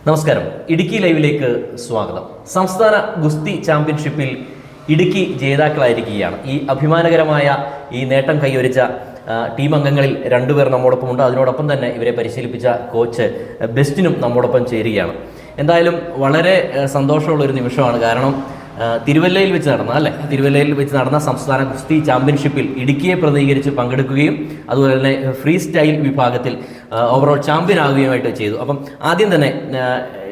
നമസ്കാരം. ഇടുക്കി ലൈവിലേക്ക് സ്വാഗതം. സംസ്ഥാന ഗുസ്തി ചാമ്പ്യൻഷിപ്പിൽ ഇടുക്കി ജേതാക്കളായിരിക്കുകയാണ്. ഈ അഭിമാനകരമായ ഈ നേട്ടം കൈവരിച്ച ടീം അംഗങ്ങളിൽ രണ്ടുപേർ നമ്മോടൊപ്പമുണ്ട്. അതിനോടൊപ്പം തന്നെ ഇവരെ പരിശീലിപ്പിച്ച കോച്ച് ബെസ്റ്റിനും നമ്മോടൊപ്പം ചേരുകയാണ്. എന്തായാലും വളരെ സന്തോഷമുള്ളൊരു നിമിഷമാണ്. കാരണം തിരുവല്ലയിൽ വെച്ച് നടന്ന സംസ്ഥാന ഗുസ്തി ചാമ്പ്യൻഷിപ്പിൽ ഇടുക്കിയെ പ്രതിനിധീകരിച്ച് പങ്കെടുക്കുകയും അതുപോലെ തന്നെ ഫ്രീ സ്റ്റൈൽ വിഭാഗത്തിൽ ഓവറോൾ ചാമ്പ്യൻ ആവുകയുമായിട്ട് ചെയ്തു. അപ്പം ആദ്യം തന്നെ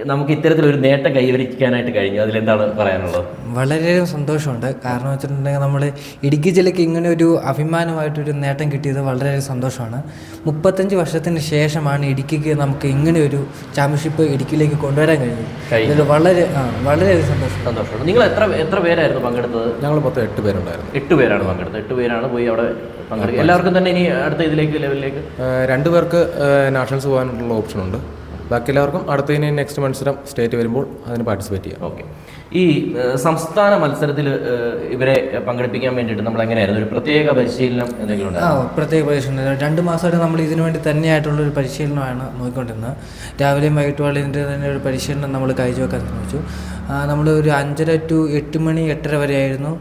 നമുക്ക് ഇത്തരത്തിലൊരു നേട്ടം കൈവരിക്കാനായിട്ട് കഴിഞ്ഞു. അതിലെന്താണ് പറയാനുള്ളത്? വളരെ സന്തോഷമുണ്ട്. കാരണം വെച്ചിട്ടുണ്ടെങ്കിൽ നമ്മൾ ഇടുക്കി ജില്ലയ്ക്ക് ഇങ്ങനെ ഒരു അഭിമാനമായിട്ടൊരു നേട്ടം കിട്ടിയത് വളരെ സന്തോഷമാണ്. 35 വർഷത്തിന് ശേഷമാണ് ഇടുക്കിക്ക് നമുക്ക് ഇങ്ങനെ ഒരു ചാമ്പ്യൻഷിപ്പ് ഇടുക്കിയിലേക്ക് കൊണ്ടുവരാൻ കഴിഞ്ഞത്. വളരെ സന്തോഷമുണ്ട്. നിങ്ങൾ എത്ര പേരായിരുന്നു പങ്കെടുത്തത്? ഞങ്ങൾ മൊത്തം 8 പേരുണ്ടായിരുന്നു. 8 പേരാണ് പങ്കെടുത്തത്. 8 പേരാണ് പോയി അവിടെ പങ്കെടുക്കുക. എല്ലാവർക്കും തന്നെ ഇനി അടുത്ത ലെവലിലേക്ക് 2 പേർക്ക് നാഷണൽസ് പോകാനുള്ള ഓപ്ഷനുണ്ട്. ബാക്കി എല്ലാവർക്കും അടുത്തതിന് നെക്സ്റ്റ് മത്സരം സ്റ്റേറ്റ് വരുമ്പോൾ അതിന് പാർട്ടിസിപ്പേറ്റ് ചെയ്യാം. ഓക്കെ. ഈ സംസ്ഥാന മത്സരത്തിൽ ഇവരെ പങ്കെടുപ്പിക്കാൻ വേണ്ടിയിട്ട് നമ്മൾ എങ്ങനെയായിരുന്നു? ഒരു പ്രത്യേക പരിശീലനം എന്തെങ്കിലും ഉണ്ടായിരുന്നു? പ്രത്യേക പരിശീലനം 2 മാസമായിട്ട് നമ്മൾ ഇതിനു വേണ്ടി തന്നെയായിട്ടുള്ളൊരു പരിശീലനമാണ് നോക്കിക്കൊണ്ടിരുന്നത്. രാവിലെയും വൈകിട്ടും ഇതിൻ്റെ തന്നെ ഒരു പരിശീലനം നമ്മൾ കാഴ്ചവെക്കാൻ ശ്രമിച്ചു. നമ്മൾ ഒരു 5:30 to 8 മണി 8:30 വരെ ആയിരുന്നു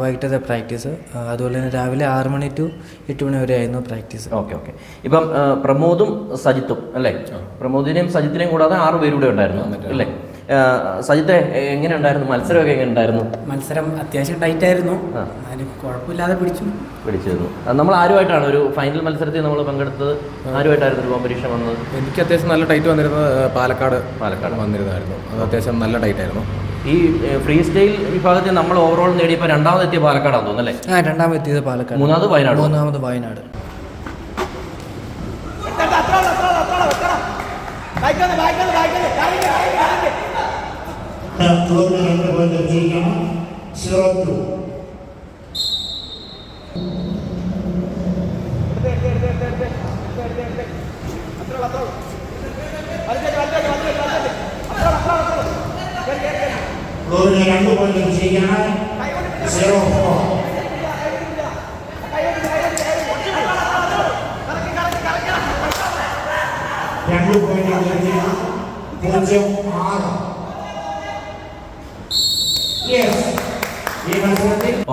വൈകിട്ടത്തെ പ്രാക്ടീസ്. അതുപോലെ തന്നെ രാവിലെ 6 മണി to 8 മണി വരെ ആയിരുന്നു പ്രാക്ടീസ്. ഓക്കെ. ഇപ്പം പ്രമോദും സജിത്തും അല്ലേ? പ്രമോദിനെയും സജിത്തിനെയും കൂടാതെ 6 പേരൂടെ ഉണ്ടായിരുന്നു അല്ലേ? സജിത്തെ എങ്ങനെ ഉണ്ടായിരുന്നു? മത്സരമൊക്കെ എങ്ങനെ ഉണ്ടായിരുന്നു? മത്സരം അത്യാവശ്യം ടൈറ്റ് ആയിരുന്നു. കുഴപ്പമില്ലാതെ പിടിച്ചിരുന്നു. നമ്മൾ ആരുമായിട്ടാണ് ഒരു ഫൈനൽ മത്സരത്തിൽ നമ്മൾ പങ്കെടുത്തത്? ആരുമായിട്ടായിരുന്നു ഒരു കോമ്പറ്റീഷൻ വന്നത്? എനിക്ക് അത്യാവശ്യം നല്ല ടൈറ്റ് വന്നിരുന്നത് പാലക്കാട് വന്നിരുന്നായിരുന്നു. അത് അത്യാവശ്യം നല്ല ടൈറ്റ് ആയിരുന്നു. ഈ ഫ്രീ സ്റ്റൈൽ വിഭാഗത്തിൽ നമ്മൾ ഓവറോൾ നേടിയപ്പോൾ രണ്ടാമതെത്തിയ പാലക്കാടാണെന്ന് തോന്നുന്നു അല്ലേ? രണ്ടാമതെത്തിയത് പാലക്കാട്, മൂന്നാമത് വയനാട്.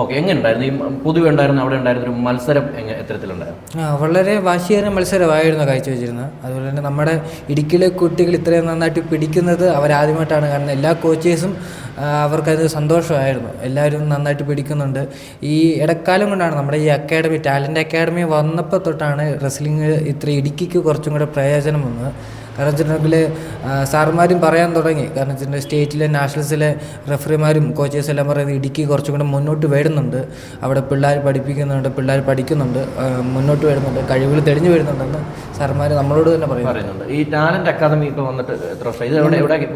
ഓക്കെ. എങ്ങനെ ഉണ്ടായിരുന്നു ഈ പൊതുവെ ഉണ്ടായിരുന്നു അവിടെ ഉണ്ടായിരുന്ന ഒരു മത്സരം? എത്തരത്തിലുണ്ടായിരുന്നു? വളരെ വാശിയേറിയ മത്സരമായിരുന്നു കാഴ്ചവെച്ചിരുന്നത്. അതുപോലെ തന്നെ നമ്മുടെ ഇടുക്കിയിലെ കുട്ടികൾ ഇത്രയും നന്നായിട്ട് പിടിക്കുന്നത് അവരാദ്യമായിട്ടാണ് കാണുന്നത്. എല്ലാ കോച്ചേഴ്സും അവർക്കത് സന്തോഷമായിരുന്നു. എല്ലാവരും നന്നായിട്ട് പിടിക്കുന്നുണ്ട്. ഈ ഇടക്കാലം കൊണ്ടാണ് നമ്മുടെ ഈ അക്കാഡമി, ടാലൻ്റ് അക്കാഡമി വന്നപ്പോൾ തൊട്ടാണ് റെസ്ലിംഗ് ഇത്ര ഇടുക്കിക്ക് കുറച്ചും കൂടെ പ്രയോജനം വന്നത്. കാരണം വെച്ചിട്ടുണ്ടെങ്കിൽ സാറുമാരും പറയാൻ തുടങ്ങി. കാരണം വെച്ചിട്ടുണ്ടെങ്കിൽ സ്റ്റേറ്റിലെ നാഷണൽസിലെ റെഫറിമാരും കോച്ചേഴ്സും എല്ലാം പറയുന്നത് ഇടുക്കി കുറച്ചും കൂടെ മുന്നോട്ട് വരുന്നുണ്ട്. അവിടെ പിള്ളേർ പഠിക്കുന്നുണ്ട്, മുന്നോട്ട് വരുന്നുണ്ട്, കഴിവുകൾ തെളിഞ്ഞു വരുന്നുണ്ടെന്ന് സാറുമാർ നമ്മളോട് തന്നെ പറയുന്നുണ്ട്. ഈ ടാലന്റ് അക്കാദമി ഇപ്പോൾ വന്നിട്ട് എത്ര വർഷം?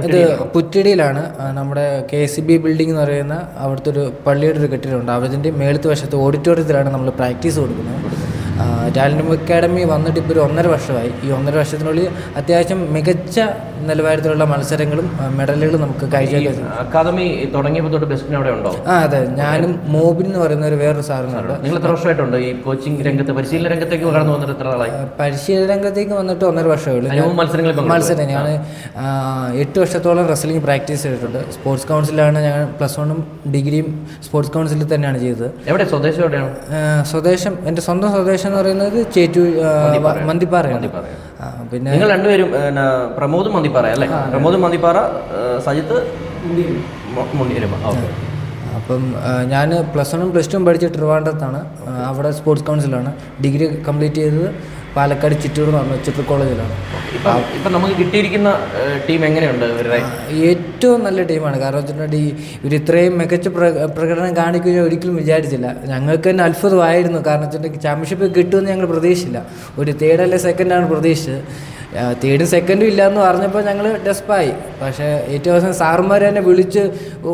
ഇത് പുറ്റിടിയിലാണ്. നമ്മുടെ KCB ബിൽഡിംഗ് എന്ന് പറയുന്ന അവിടുത്തെ ഒരു പള്ളിയുടെ ഒരു കെട്ടിടമുണ്ട്. അതിൻ്റെ മേളത്തെ വശത്ത് ഓഡിറ്റോറിയത്തിലാണ് നമ്മൾ പ്രാക്ടീസ് കൊടുക്കുന്നത്. ടാലൻ്റ് അക്കാഡമി വന്നിട്ട് ഇപ്പോൾ ഒരു 1.5 വർഷമായി. ഈ 1.5 വർഷത്തിനുള്ളിൽ അത്യാവശ്യം മികച്ച നിലവാരത്തിലുള്ള മത്സരങ്ങളും മെഡലുകളും നമുക്ക് കാഴ്ചവെക്കാൻ. അക്കാദമി തുടങ്ങിയപ്പോൾ തൊട്ട് ബെസ്റ്റിന് അവിടെ ഉണ്ടോ? അതെ. ഞാനും മോബിൻ എന്ന് പറയുന്ന ഒരു വേറൊരു സാറിനുണ്ട്. നിങ്ങൾ എത്ര വർഷമായിട്ടുണ്ട് ഈ കോച്ചിങ് രംഗത്ത്, പരിശീലന രംഗത്തേക്ക് കടന്നു വന്നിട്ട് എത്ര ആളായി? പരിശീലന രംഗത്തേക്ക് വന്നിട്ട് 1.5 വർഷമേ ഉള്ളൂ. മത്സരം ഞാൻ 8 വർഷത്തോളം റെസ്ലിംഗ് പ്രാക്ടീസ് ചെയ്തിട്ടുണ്ട്. സ്പോർട്സ് കൗൺസിലാണ് ഞാൻ +1 ഡിഗ്രിയും സ്പോർട്സ് കൗൺസിലിൽ തന്നെയാണ് ചെയ്തത്. എവിടെ സ്വദേശം? എവിടെയാണ് സ്വദേശം? എൻ്റെ സ്വന്തം സ്വദേശം എന്ന് പറയുന്നത് മന്തിപ്പാറയാണ്. പിന്നെ നിങ്ങൾ രണ്ടുപേരും പ്രമോദ് മന്തിപ്പാറ അല്ലേ? പ്രമോദ് മന്തിപ്പാറ, സജിത്ത് മുണ്ടിയരുമ. അപ്പം ഞാൻ +1ഉം +2ഉം പഠിച്ച ട്രിവാൻഡ്രത്താണ്. അവിടെ സ്പോർട്സ് കൗൺസിലാണ്. ഡിഗ്രി കംപ്ലീറ്റ് ചെയ്തത് പാലക്കാട് ചിറ്റൂർ എന്ന് പറഞ്ഞ ചിറ്റൂർ കോളേജിലാണ്. ഇപ്പം നമുക്ക് കിട്ടിയിരിക്കുന്ന ടീം എങ്ങനെയുണ്ട്? ഏറ്റവും നല്ല ടീമാണ്. കാരണം വെച്ചിട്ടുണ്ടെങ്കിൽ ഇവർ ഇത്രയും മികച്ച പ്രകടനം കാണിക്കുകയോ ഒരിക്കലും വിചാരിച്ചില്ല. ഞങ്ങൾക്ക് തന്നെ അത്ഭുതമായിരുന്നു. കാരണം വെച്ചിട്ടുണ്ടെങ്കിൽ ചാമ്പ്യൻഷിപ്പ് കിട്ടുമെന്ന് ഞങ്ങൾ പ്രതീക്ഷിച്ചില്ല. ഒരു 3rd അല്ലെങ്കിൽ 2nd പ്രതീക്ഷിച്ചത്. 3rd 2nd ഇല്ല എന്ന് പറഞ്ഞപ്പോൾ ഞങ്ങൾ ഡെസ്പായി. പക്ഷേ ഏറ്റവും അവസാനം സാറുമാർ തന്നെ വിളിച്ച്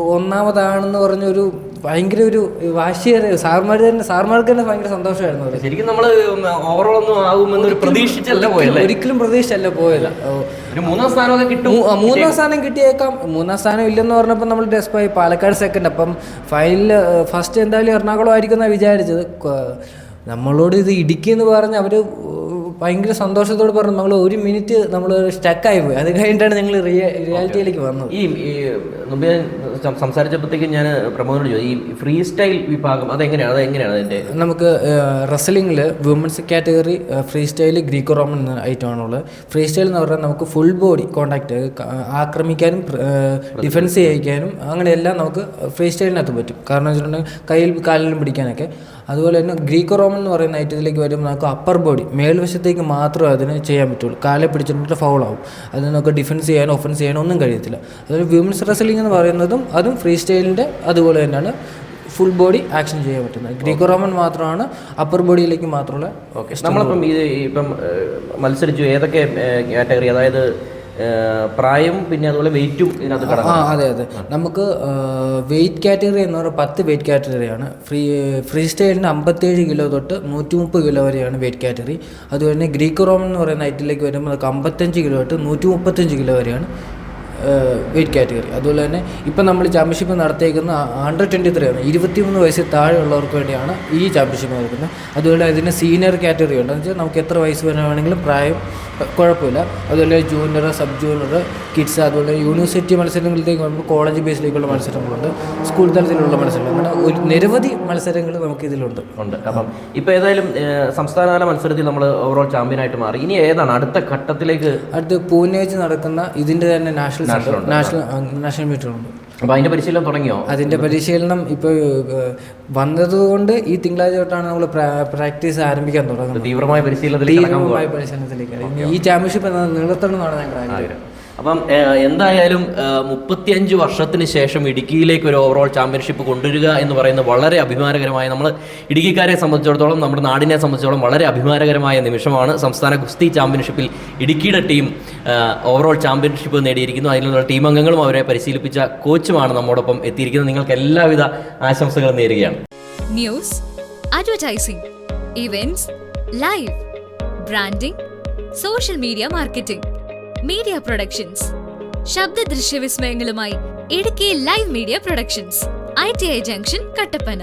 1ാമതാണെന്ന് പറഞ്ഞൊരു ഭയങ്കര ഒരു വാശിയേറെ സാറുമാർക്ക് തന്നെ ഭയങ്കര സന്തോഷമായിരുന്നു. ശരിക്കും നമ്മൾ ഓവറോൾ ഒന്നും ആകുമെന്നൊരു പ്രതീക്ഷിച്ചല്ല പോയത്. ഒരിക്കലും പ്രതീക്ഷിച്ചല്ല പോയത്. ഒരു 3ാം സ്ഥാനം കിട്ടും. 3ാം സ്ഥാനം കിട്ടിയേക്കാം. 3ാം സ്ഥാനം ഇല്ലെന്ന് പറഞ്ഞപ്പോൾ നമ്മൾ ഡെസ്പായി. പാലക്കാട് 2nd. അപ്പം ഫൈനൽ ഫസ്റ്റ് എന്തായാലും എറണാകുളം ആയിരിക്കും എന്നാണ് വിചാരിച്ചത്. നമ്മളോട് ഇത് ഇടുക്കി എന്ന് പറഞ്ഞ് അവർ ഭയങ്കര സന്തോഷത്തോട് പറഞ്ഞു. നമ്മൾ ഒരു മിനിറ്റ് നമ്മൾ സ്റ്റക്കായി പോയി. അത് കഴിഞ്ഞിട്ടാണ് ഞങ്ങൾ റിയാലിറ്റിയിലേക്ക് വന്നത്. ഈ മുമ്പേ സംസാരിച്ചപ്പോഴത്തേക്കും ഞാൻ പ്രമോദനോട് ചോദിച്ചു, ഈ ഫ്രീ സ്റ്റൈൽ വിഭാഗം അതെങ്ങനെയാണ് അതിൻ്റെ? നമുക്ക് റെസ്ലിംഗിൽ women's category free style Greco Roman എന്ന ഐറ്റമാണുള്ളത്. ഫ്രീ സ്റ്റൈൽ എന്ന് പറഞ്ഞാൽ നമുക്ക് ഫുൾ ബോഡി കോണ്ടാക്ട്, ആക്രമിക്കാനും ഡിഫെൻസ് ചെയ്യിക്കാനും അങ്ങനെയെല്ലാം നമുക്ക് ഫ്രീ സ്റ്റൈലിനകത്ത് പറ്റും. കാരണം വെച്ചിട്ടുണ്ടെങ്കിൽ കയ്യിൽ കാലിലും പിടിക്കാനൊക്കെ. അതുപോലെ തന്നെ ഗ്രീക്കോ റോമൻ എന്ന് പറയുന്ന ഐറ്റത്തിലേക്ക് വരുമ്പോൾ നമുക്ക് അപ്പർ ബോഡി മേൽവശത്തേക്ക് മാത്രമേ അതിന് ചെയ്യാൻ പറ്റുള്ളൂ. കാലെ പിടിച്ചിട്ട് ഫൗളാവും. അതിന് നമുക്ക് ഡിഫെൻസ് ചെയ്യാനോ ഒഫൻസ് ചെയ്യാനോ ഒന്നും കഴിയത്തില്ല. അതുപോലെ വ്യൂമൻസ് റെസ്ലിംഗ് എന്ന് പറയുന്നതും അതും ഫ്രീ സ്റ്റൈലിൻ്റെ അതുപോലെ തന്നെയാണ് ഫുൾ ബോഡി ആക്ഷൻ ചെയ്യാൻ പറ്റുന്നത്. ഗ്രീക്കോ റോമൻ മാത്രമാണ് അപ്പർ ബോഡിയിലേക്ക് മാത്രമുള്ള. നമ്മളിപ്പം ഇപ്പം മത്സരിച്ചു ഏതൊക്കെ കാറ്റഗറി, അതായത് പ്രായം പിന്നെ അതുപോലെ വെയിറ്റും ഇതിനകത്ത് കടന്നു? അതെ. നമുക്ക് വെയിറ്റ് കാറ്റഗറി എന്ന് പറഞ്ഞാൽ 10 വെയിറ്റ് കാറ്റഗറിയാണ്. ഫ്രീ സ്റ്റൈലിന് 57 കിലോ തൊട്ട് 130 കിലോ വരെയാണ് വെയിറ്റ് കാറ്റഗറി. അതുപോലെ തന്നെ ഗ്രീക്കോ റോമൻ എന്ന് പറയുന്ന ഐറ്റിലേക്ക് വരുമ്പോൾ നമുക്ക് 55 കിലോ തൊട്ട് 135 കിലോ വരെയാണ് വെയിറ്റ് കാറ്റഗറി. അതുപോലെ തന്നെ ഇപ്പം നമ്മൾ ചാമ്പ്യൻഷിപ്പ് നടത്തിയേക്കുന്ന Under-23 ആണ്. 23 വയസ്സിൽ താഴെയുള്ളവർക്ക് വേണ്ടിയാണ് ഈ ചാമ്പ്യൻഷിപ്പ് നടക്കുന്നത്. അതുപോലെ അതിന് സീനിയർ കാറ്റഗറി ഉണ്ട്. എന്ന് വെച്ചാൽ നമുക്ക് എത്ര വയസ്സ് വരെ വേണമെങ്കിലും പ്രായം കുഴപ്പമില്ല. അതുപോലെ ജൂനിയർ, സബ് ജൂനിയർ, കിഡ്സ്, അതുപോലെ യൂണിവേഴ്സിറ്റി മത്സരങ്ങളിലേക്ക് വരുമ്പോൾ കോളേജ് ബേസിലേക്കുള്ള മത്സരങ്ങളുണ്ട്, സ്കൂൾ തലത്തിലുള്ള മത്സരങ്ങൾ, അങ്ങനെ ഒരു നിരവധി മത്സരങ്ങൾ നമുക്ക് ഇതിലുണ്ട്. അപ്പം ഇപ്പോൾ ഏതായാലും സംസ്ഥാനതല മത്സരത്തിൽ നമ്മൾ ഓവറോൾ ചാമ്പ്യനായിട്ട് മാറി. ഇനി ഏതാണ് അടുത്ത ഘട്ടത്തിലേക്ക്? അടുത്ത് പൂനെ വെച്ച് നടക്കുന്ന ഇതിൻ്റെ തന്നെ നാഷണൽ മീറ്റുകളുണ്ട്. അപ്പോൾ അതിൻ്റെ പരിശീലനം തുടങ്ങിയോ? അതിൻ്റെ പരിശീലനം ഇപ്പോൾ വന്നതുകൊണ്ട് ഈ തിങ്കളാഴ്ച തൊട്ടാണ് നമ്മൾ പ്രാക്ടീസ് ആരംഭിക്കാൻ തുടങ്ങുന്നത്. തീവ്രമായ പരിശീലനത്തിലേക്ക്. ഈ ചാമ്പ്യൻഷിപ്പ് നീളത്തണം എന്നാണ് ഞങ്ങളുടെ ആഗ്രഹം. അപ്പം എന്തായാലും 35 വർഷത്തിന് ശേഷം ഇടുക്കിയിലേക്ക് ഒരു ഓവറോൾ ചാമ്പ്യൻഷിപ്പ് കൊണ്ടുവരിക എന്ന് പറയുന്നത് വളരെ അഭിമാനകരമായ, നമ്മൾ ഇടുക്കിക്കാരെ സംബന്ധിച്ചിടത്തോളം, നമ്മുടെ നാടിനെ സംബന്ധിച്ചിടത്തോളം വളരെ അഭിമാനകരമായ നിമിഷമാണ്. സംസ്ഥാന ഗുസ്തി ചാമ്പ്യൻഷിപ്പിൽ ഇടുക്കിയുടെ ടീം ഓവറോൾ ചാമ്പ്യൻഷിപ്പ് നേടിയിരിക്കുന്നു. അതിനുള്ള ടീം അംഗങ്ങളും അവരെ പരിശീലിപ്പിച്ച കോച്ചുമാണ് നമ്മോടൊപ്പം എത്തിയിരിക്കുന്നത്. നിങ്ങൾക്ക് എല്ലാവിധ ആശംസകളും നേരുകയാണ്. News, advertising, events, live, branding, social media marketing, media productions, ശബ്ദ ദൃശ്യ വിസ്മയങ്ങളുമായി Idukki live media productions, ITI junction, Kattappana.